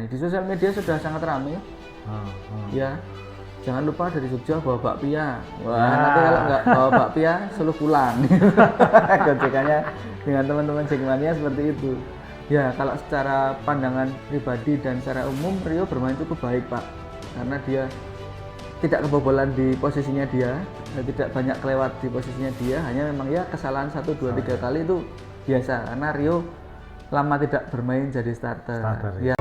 Di sosial media sudah sangat ramai. Ya, jangan lupa dari Jogja bawa bakpia. Wah, nanti kalau nggak bawa bakpia, suruh pulang. Gojekannya dengan teman-teman Jackmania seperti itu. Ya, kalau secara pandangan pribadi dan secara umum Rio bermain cukup baik, Pak. Karena dia tidak kebobolan di posisinya dia, tidak banyak kelewat di posisinya dia, hanya memang ya kesalahan 1, 2, 3 kali itu biasa karena Rio lama tidak bermain jadi starter. Ya.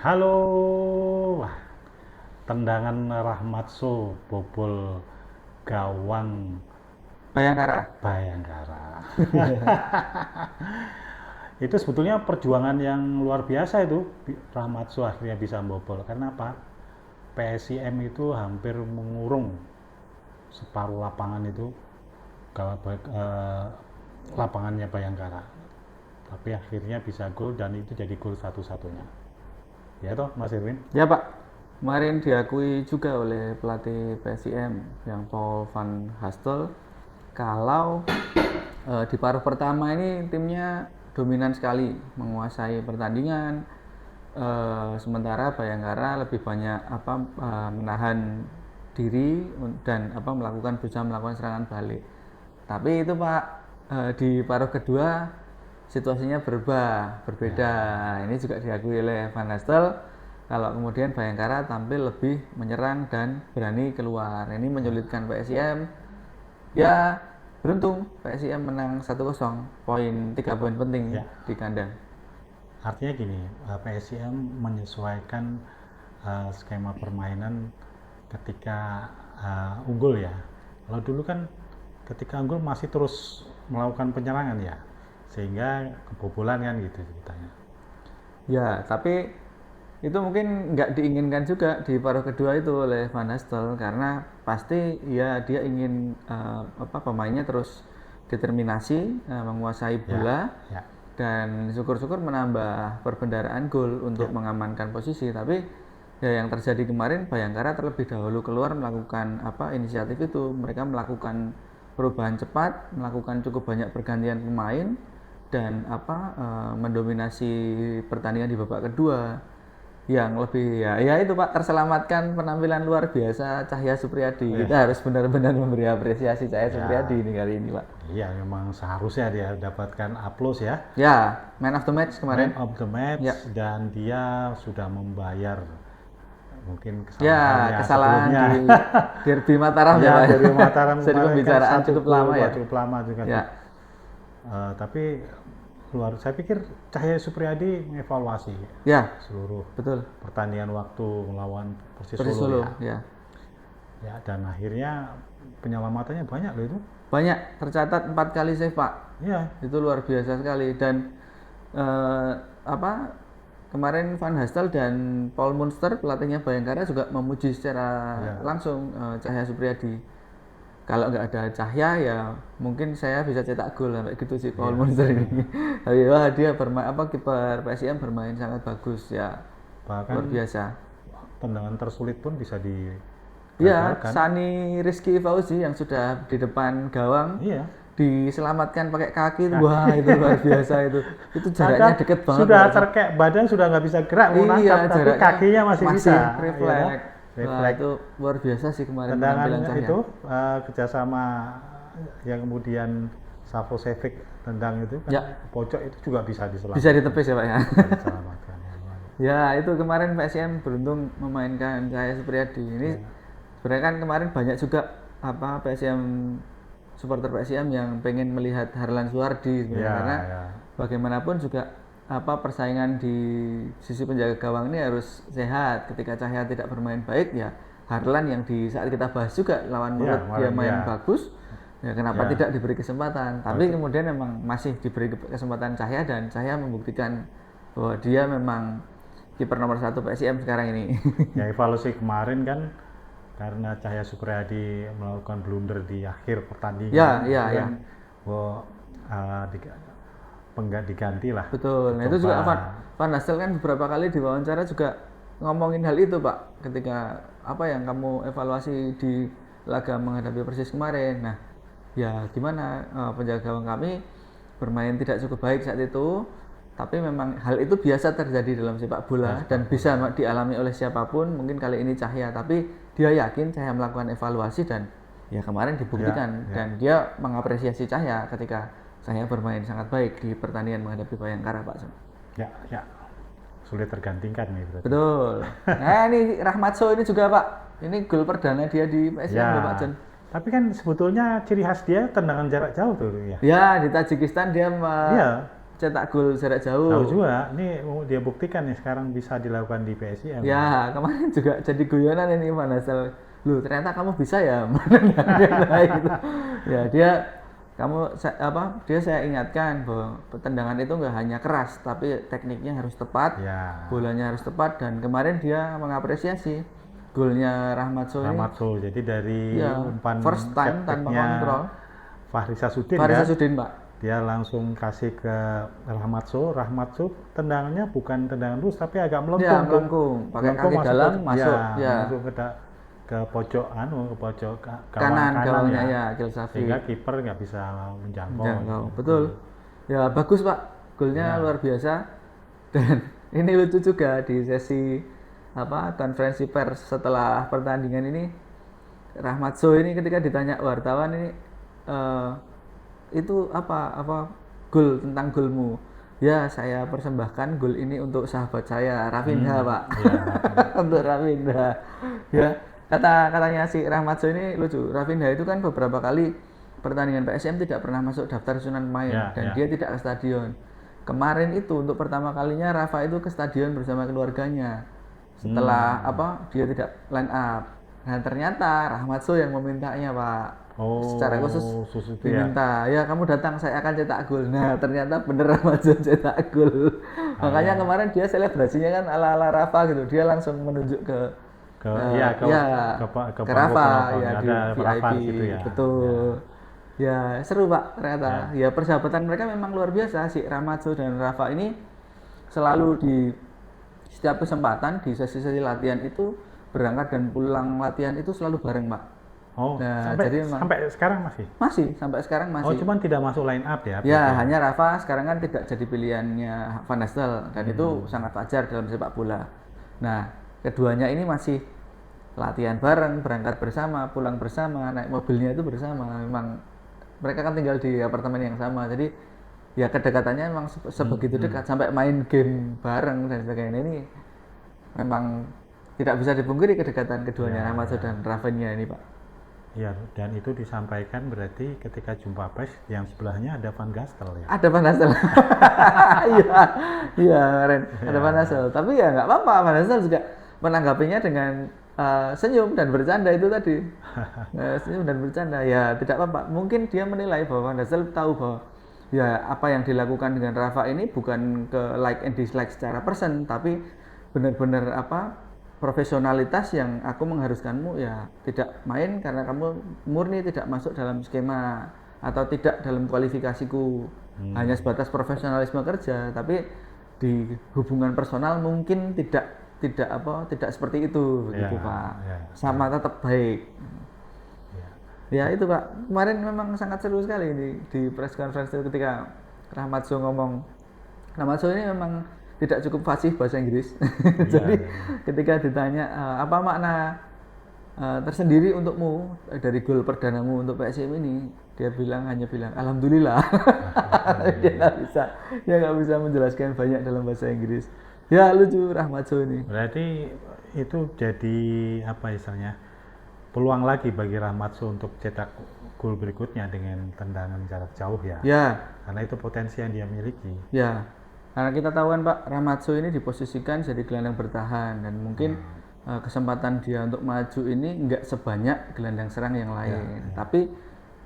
Halo, wah, tendangan Rahmatso bobol gawang Bayangkara. Itu sebetulnya perjuangan yang luar biasa itu. Rahmatso akhirnya bisa bobol. Karena apa? PSIM itu hampir mengurung separuh lapangan itu lapangannya Bayangkara. Tapi akhirnya bisa gol dan itu jadi gol satu-satunya. Ya toh, Mas Irwin? Ya, Pak. Kemarin diakui juga oleh pelatih PSIM yang Paul van Hastel kalau di paruh pertama ini timnya dominan sekali menguasai pertandingan, sementara Bayangkara lebih banyak menahan diri dan berusaha melakukan serangan balik. Tapi itu Pak, di paruh kedua situasinya berbeda. Ini juga diakui oleh Van Hastel kalau kemudian Bayangkara tampil lebih menyerang dan berani keluar. Ini menyulitkan PSIM. Ya, beruntung PSIM menang 1-0, 3 poin penting di kandang. Artinya gini, PSIM menyesuaikan skema permainan ketika unggul ya. Kalau dulu kan ketika unggul masih terus melakukan penyerangan ya, sehingga kebobolan kan gitu ceritanya. Ya, tapi itu mungkin nggak diinginkan juga di paruh kedua itu oleh Van Hastel karena pasti ya dia ingin pemainnya terus determinasi menguasai bola dan syukur-syukur menambah perbendaharaan gol untuk mengamankan posisi. Tapi ya yang terjadi kemarin Bayangkara terlebih dahulu keluar melakukan inisiatif itu. Mereka melakukan perubahan cepat, melakukan cukup banyak pergantian pemain dan mendominasi pertandingan di babak kedua. Yang lebih ya itu Pak, terselamatkan penampilan luar biasa Cahya Supriyadi. Kita harus benar-benar memberi apresiasi Cahya Supriyadi ini kali ini Pak. Iya, memang seharusnya dia dapatkan aplaus ya. Ya, man of the match kemarin. Man of the match dan dia sudah membayar mungkin kesalahan di Derby Mataram ya. Derby Mataram jadi pembicaraan cukup lama ya. Cukup lama juga. Ya. Tapi saya pikir Cahya Supriyadi mengevaluasi seluruh pertandingan waktu melawan Persis Solo ya. Ya, dan akhirnya penyelamatannya banyak loh itu. Banyak, tercatat 4 kali save Pak. Iya. Itu luar biasa sekali dan kemarin Van Hastel dan Paul Munster pelatihnya Bayangkara juga memuji secara langsung Cahya Supriyadi. Kalau nggak ada Cahya ya mungkin saya bisa cetak gol sampai gitu sih Paul Munster ini. Tapi dia bermain kiper PSIM bermain sangat bagus ya. Bahkan luar biasa. Tendangan tersulit pun bisa di Sani Rizky Fauzi yang sudah di depan gawang. Diselamatkan pakai kaki. Wah, itu luar biasa itu. Itu jaraknya deket banget. Sudah terkek badan sudah nggak bisa gerak mau nangkap tapi kakinya masih bisa. Refleks. Wah, itu luar biasa sih kemarin tendangan itu kerjasama yang kemudian Savosevic tendang itu kan pojok itu juga bisa diselamatkan. Bisa ditepis ya Pak ya. Ya itu kemarin PSIM beruntung memainkan Cahya Supriyadi. Ini sebenarnya kan kemarin banyak juga supporter PSIM yang pengen melihat Harlan Suardi karena bagaimanapun juga persaingan di sisi penjaga gawang ini harus sehat. Ketika Cahya tidak bermain baik ya Harlan yang di saat kita bahas juga lawan Mulut dia main bagus ya kenapa tidak diberi kesempatan. Tapi kemudian memang masih diberi kesempatan Cahya dan Cahya membuktikan bahwa dia memang kiper nomor 1 PSIM sekarang ini. Ya evaluasi kemarin kan karena Cahya Supriyadi melakukan blunder di akhir pertandingan diganti lah. Betul. Nah, itu juga Van Hastel kan beberapa kali diwawancara juga ngomongin hal itu Pak. Ketika yang kamu evaluasi di laga menghadapi Persis kemarin. Nah, ya gimana, penjaga gawang kami bermain tidak cukup baik saat itu, tapi memang hal itu biasa terjadi dalam sepak bola dan bisa dialami oleh siapapun. Mungkin kali ini Cahya, tapi dia yakin Cahya melakukan evaluasi dan ya kemarin dibuktikan dan dia mengapresiasi Cahya ketika Cahya bermain sangat baik di pertandingan menghadapi Bayangkara, Pak John. Ya, sulit tergantikan nih berarti. Betul. Nah ini Rahmatso ini juga Pak, ini gol perdana dia di PSM Pak John. Tapi kan sebetulnya ciri khas dia tendangan jarak jauh tuh ya. Ya, di Tajikistan dia cetak gol jarak jauh. Tahu juga, ini dia buktikan nih sekarang bisa dilakukan di PSIM. Ya, kemarin juga jadi guyonan ini Van Hassel. Loh, ternyata kamu bisa ya gitu. Ya, dia saya ingatkan bahwa tendangan itu nggak hanya keras, tapi tekniknya harus tepat, bolanya harus tepat, dan kemarin dia mengapresiasi golnya Rahmatso ini. Jadi dari umpan first time tanpa kontrol. Fahri Sasudin Pak. Dia langsung kasih ke Rahmatso tendangannya bukan tendangan lurus tapi agak melengkung. Ya, melengkung. Pakai kaki dalam masuk. Masuk ke pojok kanan gawangnya ya, Kilsafi. Sehingga kiper nggak bisa menjangkau. Betul. Ya, bagus Pak. Golnya luar biasa. Dan ini lucu juga di sesi konferensi pers setelah pertandingan ini, Rahmatso ini ketika ditanya wartawan ini itu apa gol tentang golmu, ya saya persembahkan gol ini untuk sahabat saya Rafinha Pak. Untuk Rafinha ya, katanya si Rahmatso ini lucu. Rafinha itu kan beberapa kali pertandingan PSM tidak pernah masuk daftar susunan pemain dan dia tidak ke stadion. Kemarin itu untuk pertama kalinya Rafa itu ke stadion bersama keluarganya setelah dia tidak line up. Nah ternyata Rahmatso yang memintanya Pak. Secara khusus diminta, ya kamu datang saya akan cetak gol. Nah ternyata bener Rahmatso cetak gol. Makanya kemarin dia selebrasinya kan ala Rafa gitu. Dia langsung menunjuk ke Rafa ya di VIP gitu ya. Betul. Ya seru Pak ternyata. Ya persahabatan mereka memang luar biasa. Si Rahmatso dan Rafa ini selalu di setiap kesempatan di sesi-sesi latihan itu berangkat dan pulang latihan itu selalu bareng Pak. Sampai sekarang masih? Sampai sekarang masih. Cuman tidak masuk line up ya? Ya, hanya Rafa sekarang kan tidak jadi pilihannya Van Hassel dan itu sangat wajar dalam sepak bola. Nah, keduanya ini masih latihan bareng, berangkat bersama, pulang bersama, naik mobilnya itu bersama. Memang mereka kan tinggal di apartemen yang sama, jadi ya kedekatannya memang sebegitu dekat sampai main game bareng dan sebagainya. Ini memang tidak bisa dipungkiri kedekatan keduanya Rahmatso dan Rafinha ini Pak. Ya, dan itu disampaikan berarti ketika jumpa pers yang sebelahnya ada Van Gastel ya? Ada Van Gastel. Iya Ren, ada Van Gastel. Tapi ya nggak apa-apa, Van Gastel juga menanggapinya dengan senyum dan bercanda itu tadi. Senyum dan bercanda, ya tidak apa-apa. Mungkin dia menilai bahwa Van Gastel tahu bahwa ya apa yang dilakukan dengan Rafa ini bukan ke like and dislike secara persen, tapi benar-benar profesionalitas yang aku mengharuskanmu ya tidak main karena kamu murni tidak masuk dalam skema atau tidak dalam kualifikasiku. Hanya sebatas profesionalisme kerja, tapi di hubungan personal mungkin tidak seperti itu begitu Pak. Sama tetap baik. Ya itu Pak, kemarin memang sangat seru sekali di press conference ketika Rahmatso ngomong. Rahmatso ini memang tidak cukup fasih bahasa Inggris. Jadi ketika ditanya apa makna tersendiri untukmu dari gol perdanamu untuk PSM ini, dia hanya bilang alhamdulillah. Dia nggak bisa menjelaskan banyak dalam bahasa Inggris. Ya lucu Rahmatso ini. Berarti itu jadi istilahnya peluang lagi bagi Rahmatso untuk cetak gol berikutnya dengan tendangan jarak jauh ya. Karena itu potensi yang dia miliki. Ya. Karena kita tahu kan Pak, Rahmatso ini diposisikan jadi gelandang bertahan dan mungkin kesempatan dia untuk maju ini nggak sebanyak gelandang serang yang lain. Tapi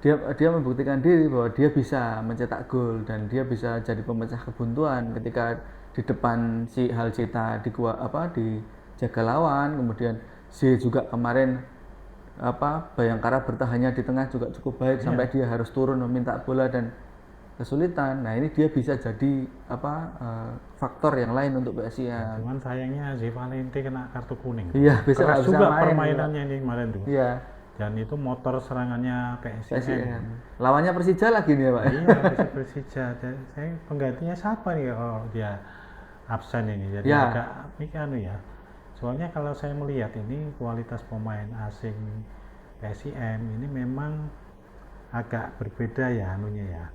dia membuktikan diri bahwa dia bisa mencetak gol dan dia bisa jadi pemecah kebuntuan ketika di depan si Halcita dijaga lawan, kemudian si juga kemarin Bayangkara bertahannya di tengah juga cukup baik sampai dia harus turun meminta bola dan kesulitan. Nah ini dia bisa jadi faktor yang lain untuk PSIM. Cuman sayangnya Valente kena kartu kuning. Iya, bisa keras juga main, permainannya ini kemarin tuh. Iya, dan itu motor serangannya PSIM. PSIM. Lawannya Persija lagi nih ya Pak? Iya, Persija. Saya penggantinya siapa nih kalau dia absen ini? Jadi Ya. agak ya. Soalnya kalau saya melihat ini kualitas pemain asing PSIM ini memang agak berbeda ya anunya ya.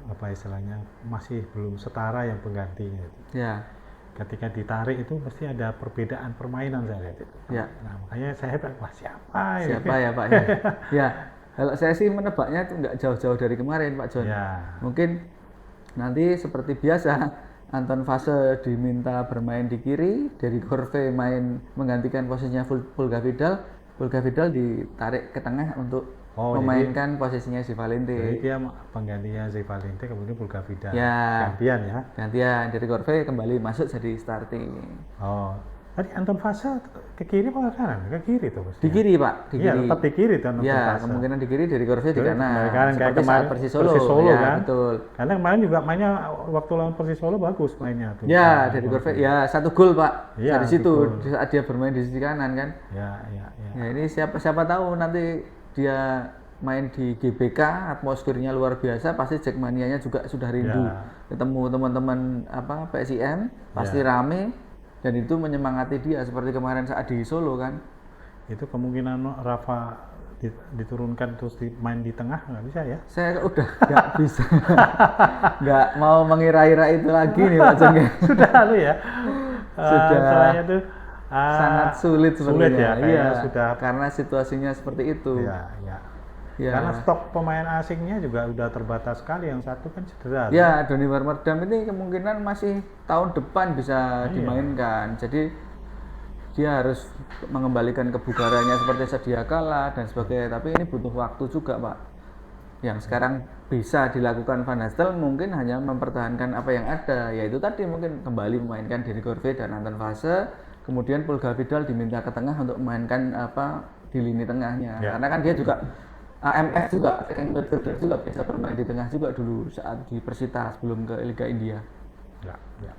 Apa istilahnya, masih belum setara yang penggantinya. Ya. Ketika ditarik itu pasti ada perbedaan permainan saya lihat itu. Ya. Nah, makanya saya wah siapa ini? Siapa ya Pak? Ya. Ya. Kalau saya sih menebaknya itu nggak jauh-jauh dari kemarin Pak John. Ya. Mungkin nanti seperti biasa Anton Fase diminta bermain di kiri, Derry Corve main menggantikan posisinya Pulga Vidal. Pulga Vidal ditarik ke tengah untuk memainkan posisinya si Valente. Jadi dia penggantinya si Valente, kemudian Pulga Vidal. Ya. Gantian ya. Gantian, Derry Corve kembali masuk jadi starting. Oh, tadi Anton Fase ke kiri apa ke kanan? Ke kiri tuh pasti. Di kiri Pak, di Iya, kiri. tetap di kiri tuh Anton Ya, Fase. kemungkinan di kiri, Derry Corve di kanan. Kayak Seperti kemarin saat Persis Solo, ya, kan? Betul. Karena kemarin juga mainnya waktu lawan Persis Solo bagus mainnya tuh. Ya, Derry Corve ya 1 gol Pak. Ya, dari situ gol. di saat dia bermain di sisi kanan kan. Ya. Ya ini siapa tahu nanti dia main di GBK, atmosfernya luar biasa, pasti Jackmania-nya juga sudah rindu ketemu teman-teman PSIM, pasti rame, dan itu menyemangati dia seperti kemarin saat di Solo kan. Itu kemungkinan Rafa diturunkan terus main di tengah nggak bisa ya? Saya udah nggak bisa, nggak mau mengira-ira itu lagi nih Pak Jeng. Sudah ya. Sudah itu sangat sulit sebenarnya. Ya, iya, sudah karena situasinya seperti itu. Ya. Ya. Karena stok pemain asingnya juga udah terbatas sekali, yang satu kan cedera. Ya, Donny Warmerdam ini kemungkinan masih tahun depan bisa dimainkan. Jadi dia harus mengembalikan kebugarannya seperti sedia kala dan sebagainya. Tapi ini butuh waktu juga, Pak. Yang sekarang bisa dilakukan Van Hastel mungkin hanya mempertahankan apa yang ada, yaitu tadi mungkin kembali memainkan Derry Corve dan Anton Fase, kemudian Pulga Vidal diminta ke tengah untuk memainkan di lini tengahnya. Karena kan dia juga AMF juga bisa bermain di tengah juga dulu saat di Persita sebelum ke Liga India. Ya.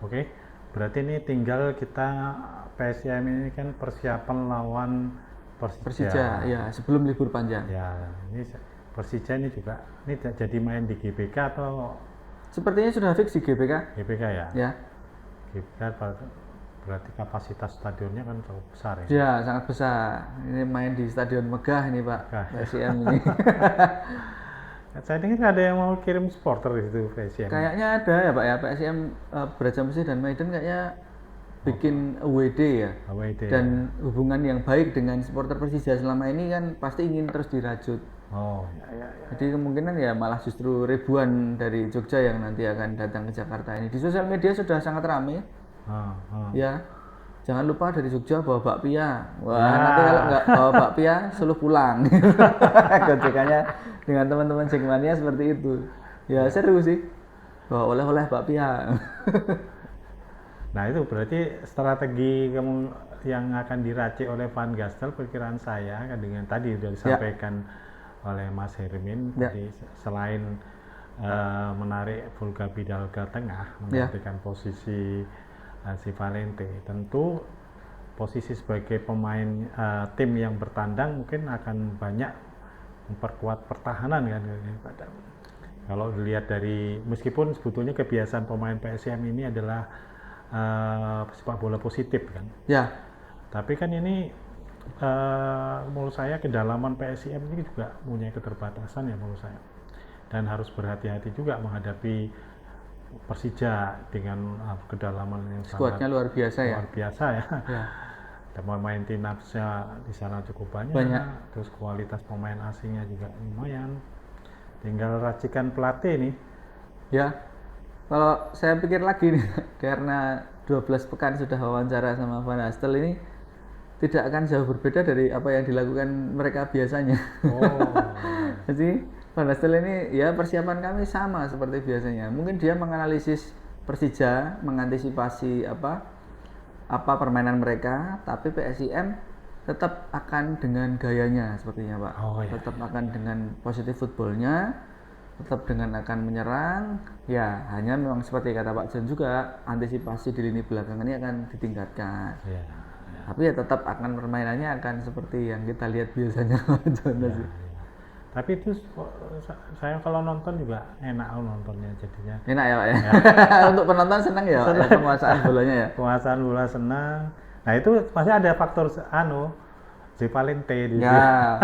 Oke, berarti ini tinggal kita PSIM ini kan persiapan lawan Persija ya sebelum libur panjang. Ya, ini Persija ini juga ini jadi main di GBK atau? Sepertinya sudah fix di GBK. GBK ya. Ya. GBK berarti kapasitas stadionnya kan cukup besar ya? Ya, sangat besar. Ini main di Stadion Megah ini Pak, PSIM ini. Saya dengar ada yang mau kirim supporter di situ PSIM. Kayaknya ada ya Pak ya, PSIM Braja Besi dan Medan kayaknya bikin away day ya. Dan hubungan yang baik dengan supporter Persija selama ini kan pasti ingin terus dirajut. Oh, ya. Jadi kemungkinan ya malah justru ribuan dari Jogja yang nanti akan datang ke Jakarta ini. Di sosial media sudah sangat ramai. Ya, jangan lupa dari Jogja bawa bakpia. Wah, nanti kalau nggak bawa bakpia, suruh pulang. Gojekannya dengan teman-teman Jackmania seperti itu. Ya seru sih, bawa oleh-oleh bakpia. Nah itu berarti strategi yang akan diracik oleh Van Gastel, perkiraan saya kan dengan tadi sudah disampaikan oleh Mas Hermin. Jadi selain menarik Pulga Vidal ke tengah, menggantikan posisi si Valente, tentu posisi sebagai pemain tim yang bertandang mungkin akan banyak memperkuat pertahanan kan. Kalau dilihat dari, meskipun sebetulnya kebiasaan pemain PSIM ini adalah sepak bola positif kan. Ya. Tapi kan ini menurut saya kedalaman PSIM ini juga punya keterbatasan ya menurut saya. Dan harus berhati-hati juga menghadapi Persija dengan kedalaman yang skuadnya luar biasa ya. Luar biasa ya. Dan pemain timnasnya di sana cukup banyak. Terus kualitas pemain asingnya juga lumayan. Tinggal racikan pelatih nih. Ya. Kalau saya pikir lagi nih, karena 12 pekan sudah wawancara sama Van Hastel ini tidak akan jauh berbeda dari apa yang dilakukan mereka biasanya. Jadi Van Hastel ini ya persiapan kami sama seperti biasanya. Mungkin dia menganalisis Persija, mengantisipasi apa permainan mereka, tapi PSIM tetap akan dengan gayanya sepertinya Pak. Tetap akan dengan positif footballnya, tetap dengan akan menyerang. Ya hanya memang seperti kata Pak Jan juga, antisipasi di lini belakang ini akan ditingkatkan. Tapi ya tetap akan permainannya akan seperti yang kita lihat biasanya. Jonas Ya, sih. ya. Tapi itu saya kalau nonton juga enak nontonnya jadinya. Enak ya Pak ya. Untuk penonton senang ya Pak, ya, penguasaan bolanya ya. Penguasaan bola senang. Nah itu pasti ada faktor si Valente di situ. Ya,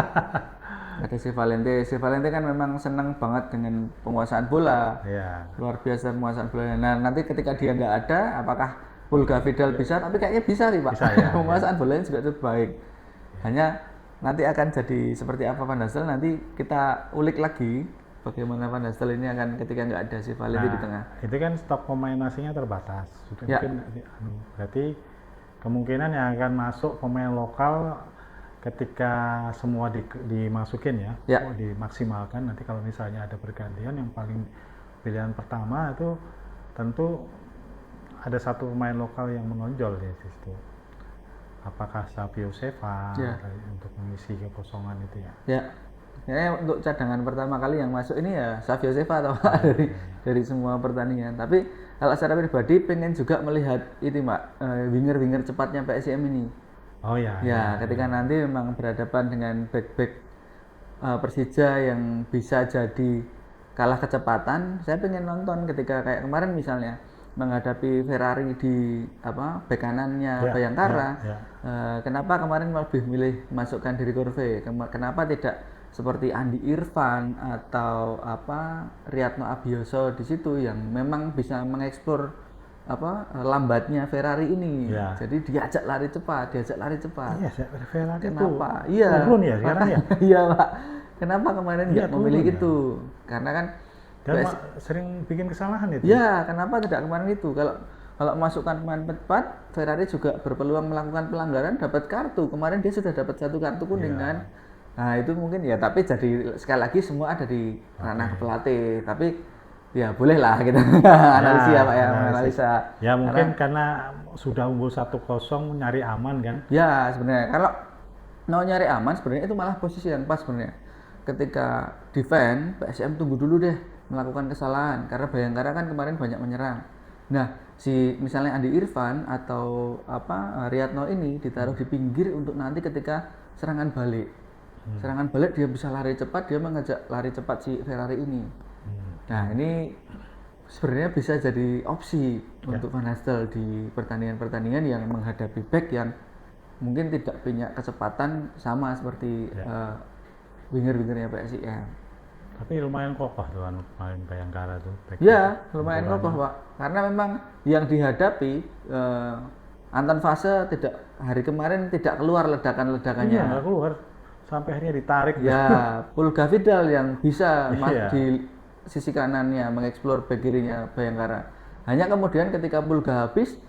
ada si Valente. Si Valente kan memang senang banget dengan penguasaan bola. Ya, Luar biasa penguasaan bolanya. Nah, nanti ketika dia nggak ada, apakah Pulga Vidal bisa? Tapi kayaknya bisa sih Pak. Bisa, ya, Penguasaan bolanya juga cukup baik. Hanya nanti akan jadi seperti apa Van der Stel, nanti kita ulik lagi bagaimana Van der Stel ini akan ketika nggak ada si Valente di tengah. itu kan stok pemain asingnya terbatas. Ya. Mungkin, berarti kemungkinan yang akan masuk pemain lokal ketika semua dimasukin ya, Ya. dimaksimalkan. Nanti kalau misalnya ada pergantian, yang paling pilihan pertama itu tentu ada satu pemain lokal yang menonjol di situ. Apakah Savio Seva Ya. untuk mengisi kekosongan itu ya? Ya, kayaknya untuk cadangan pertama kali yang masuk ini ya Savio Seva atau dari semua pertandingan. Tapi kalau secara pribadi pengen juga melihat itu Mbak, winger-winger cepatnya PSIM ini. Oh ya. Ya, ketika nanti memang berhadapan dengan back-back Persija yang bisa jadi kalah kecepatan, saya pengen nonton ketika kayak kemarin misalnya menghadapi Ferrari di bek kanannya Ya, Bayangkara. ya. Kenapa kemarin lebih milih masukkan dari Korve? Kenapa tidak seperti Andi Irfan atau Riyadno Abioso di situ yang memang bisa mengeksplor lambatnya Ferrari ini. Ya. Jadi diajak lari cepat. Iya, Ferrari itu Kenapa? Iya. turun ya sekarang ya. Iya Pak. Kenapa kemarin Iya, nggak memilih turun ya. itu? Karena kan Dan sering bikin kesalahan itu. ya, kenapa tidak kemarin itu? Kalau masukkan pemain cepat, Ferrari juga berpeluang melakukan pelanggaran, dapat kartu. Kemarin dia sudah dapat 1 kartu kuning Ya. kan. Nah itu mungkin ya, tapi jadi sekali lagi semua ada di ranah pelatih. Tapi ya boleh lah kita analisa ya Pak ya, analisa. Ya mungkin karena sudah unggul 1-0 nyari aman kan. Ya sebenarnya kalau mau nyari aman sebenarnya itu malah posisi yang pas sebenarnya. Ketika defense, PSM tunggu dulu deh melakukan kesalahan karena Bayangkara kan kemarin banyak menyerang. Nah, si misalnya Andi Irfan atau Riyadno ini ditaruh di pinggir untuk nanti ketika serangan balik. Serangan balik dia bisa lari cepat, dia mengajak lari cepat si Ferrari ini. Nah, ini sebenarnya bisa jadi opsi untuk Van Hastel di pertandingan-pertandingan yang menghadapi back yang mungkin tidak punya kecepatan sama seperti winger-wingernya PSIM. Tapi lumayan kokoh tuh main Bayangkara tuh. Ya, lumayan kokoh Pak. Karena memang yang dihadapi Anton Fase hari kemarin tidak keluar ledakan-ledakannya. Iya, nggak keluar. Sampai akhirnya ditarik. Ya, Pulga Vidal yang bisa Iya. di sisi kanannya mengeksplor back kirinya Bayangkara. Hanya kemudian ketika Pulga habis,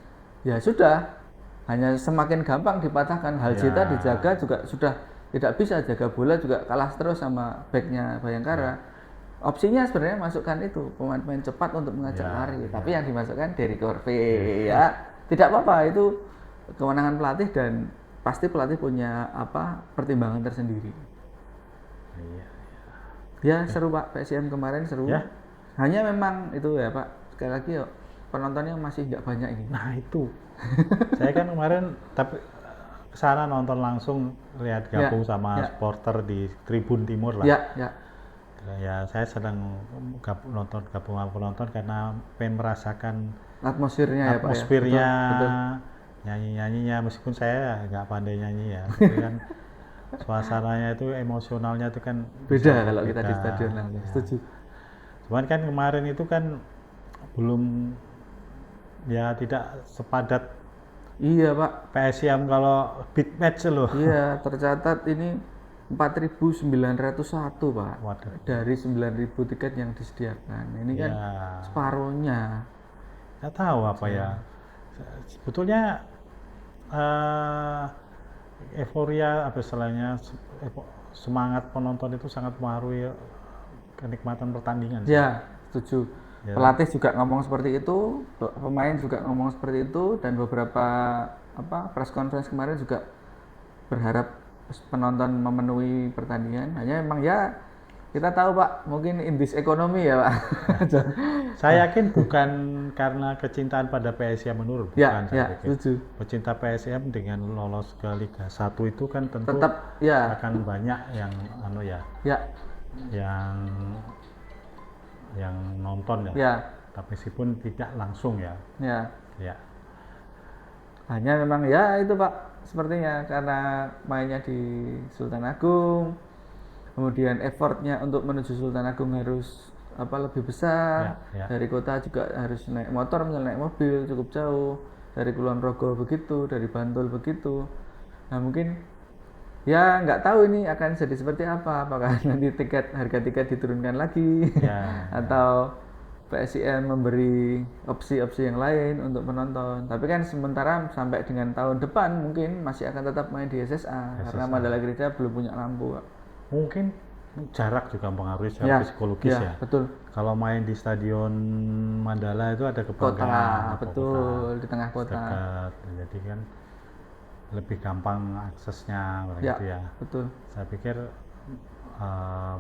ya sudah, hanya semakin gampang dipatahkan. Haljita dijaga juga sudah tidak bisa jaga bola, juga kalah terus sama backnya Bayangkara. Opsinya sebenarnya masukkan itu pemain-pemain cepat untuk mengajak lari, tapi yang dimasukkan dari Korve ya. Tidak apa-apa, itu kewenangan pelatih dan pasti pelatih punya pertimbangan tersendiri. Iya. Ya seru Pak, PSIM kemarin seru. Ya. Hanya memang itu ya Pak, sekali lagi penontonnya masih nggak banyak ini. Nah itu. Saya kan kemarin tapi kesana nonton langsung, lihat gabung sama supporter di Tribun Timur lah. Ya, ya. Ya saya sedang nonton gabung sama penonton karena pengen merasakan Atmosfernya ya Pak. atmosfernya, Betul. nyanyi-nyanyinya, meskipun saya nggak pandai nyanyi ya. Tapi kan suasananya itu, emosionalnya itu kan Beda kalau kita di beda. stadion lah. Ya. Setuju. Cuman kan kemarin itu kan belum, ya tidak sepadat Iya Pak. PSIM kalau big match loh. Iya, tercatat ini 4.901 Pak. Waduh. Dari 9.000 tiket yang disediakan. Ini kan Ya, separuhnya. nggak tahu apa ya. Sebetulnya euforia apa istilahnya, semangat penonton itu sangat mempengaruhi kenikmatan pertandingan. Ya, setuju. Ya. Pelatih juga ngomong seperti itu, pemain juga ngomong seperti itu, dan beberapa press conference kemarin juga berharap penonton memenuhi pertandingan. Hanya memang ya kita tahu Pak, mungkin indis ekonomi ya Pak. Saya yakin bukan karena kecintaan pada PSIM menurun, bukan Ya, saya ya, pikir. setuju. Pecinta PSIM dengan lolos ke Liga 1 itu kan tentu Tetap ya, akan banyak yang ya, yang nonton ya. ya, Tapi meskipun tidak langsung ya. ya. Ya. Hanya memang ya itu Pak, sepertinya karena mainnya di Sultan Agung, kemudian effortnya untuk menuju Sultan Agung harus lebih besar. Dari kota juga harus naik motor, misalnya naik mobil cukup jauh, dari Kulon Progo begitu, dari Bantul begitu. Nah mungkin ya nggak tahu ini akan jadi seperti apa, apakah nanti harga tiket diturunkan lagi atau PSIM memberi opsi-opsi yang lain untuk penonton. Tapi kan sementara sampai dengan tahun depan mungkin masih akan tetap main di SSA. Karena Mandala Krida belum punya lampu. Mungkin jarak juga mempengaruhi secara psikologis ya. Betul. Kalau main di Stadion Mandala itu ada kebanggaan. Betul, di tengah kota. Dekat. Jadi kan lebih gampang aksesnya begitu ya. Betul. Saya pikir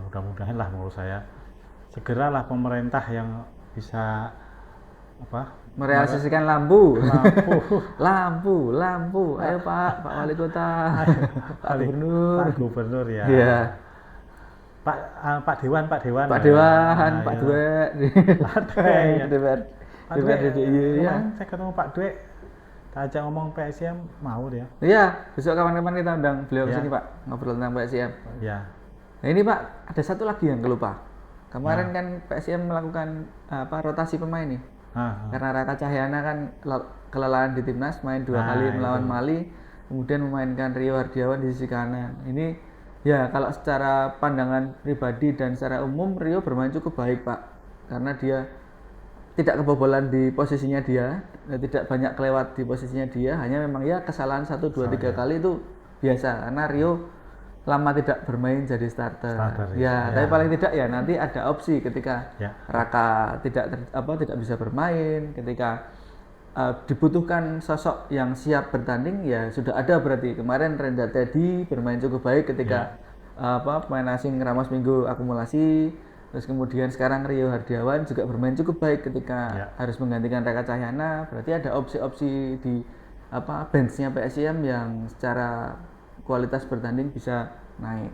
mudah-mudahan lah menurut saya segeralah pemerintah yang bisa merealisasikan lampu. Lampu. Ayo Pak Wali Kota, Pak Gubernur ya. Iya. Pak Dewan. Pak Dwe. DPR DIY ya. Saya ketemu Pak Dwe, tak ajak ngomong PSIM mau dia. Iya, besok kapan-kapan kita undang beliau ke sini Pak, ngobrol tentang PSIM. Iya. Nah ini Pak, ada satu lagi yang kelupa. Kemarin kan PSIM melakukan rotasi pemain nih. Karena Raka Cahyana kan kelelahan di timnas, main 2 kali melawan Mali, kemudian memainkan Rio Hardiawan di sisi kanan. Ini ya kalau secara pandangan pribadi dan secara umum Rio bermain cukup baik Pak, karena dia tidak kebobolan di posisinya dia, tidak banyak kelewat di posisinya dia, hanya memang ya kesalahan 1, 2, 3 kali itu biasa karena Rio lama tidak bermain jadi starter. Tapi paling tidak ya nanti ada opsi ketika Raka tidak bisa bermain, ketika dibutuhkan sosok yang siap bertanding ya sudah ada. Berarti kemarin Renda Teddy bermain cukup baik ketika pemain asing Ramos Minggu akumulasi, terus kemudian sekarang Rio Hardiawan juga bermain cukup baik ketika harus menggantikan Raka Cahyana. Berarti ada opsi-opsi di benchnya PSIM yang secara kualitas bertanding bisa naik.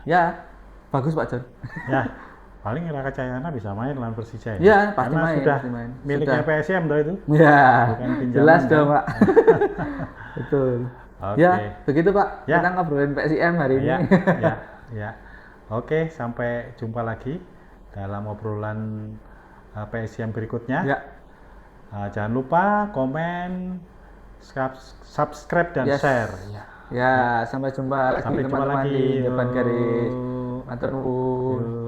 Ya, bagus Pak John. Ya, paling Raka Cahyana bisa main lawan Persija ya. Ya, pasti karena main. Sudah pasti main. miliknya PSIM toh itu. Ya, bukan pinjaman. Jelas dong Pak. Betul. Ya, begitu Pak. Kita ngobrolin PSIM hari ini. Ya. Oke, sampai jumpa lagi dalam obrolan PSIM berikutnya. Jangan lupa komen, subscribe dan share. Ya, sampai jumpa lagi teman-teman di depan garis. Matur nuwun.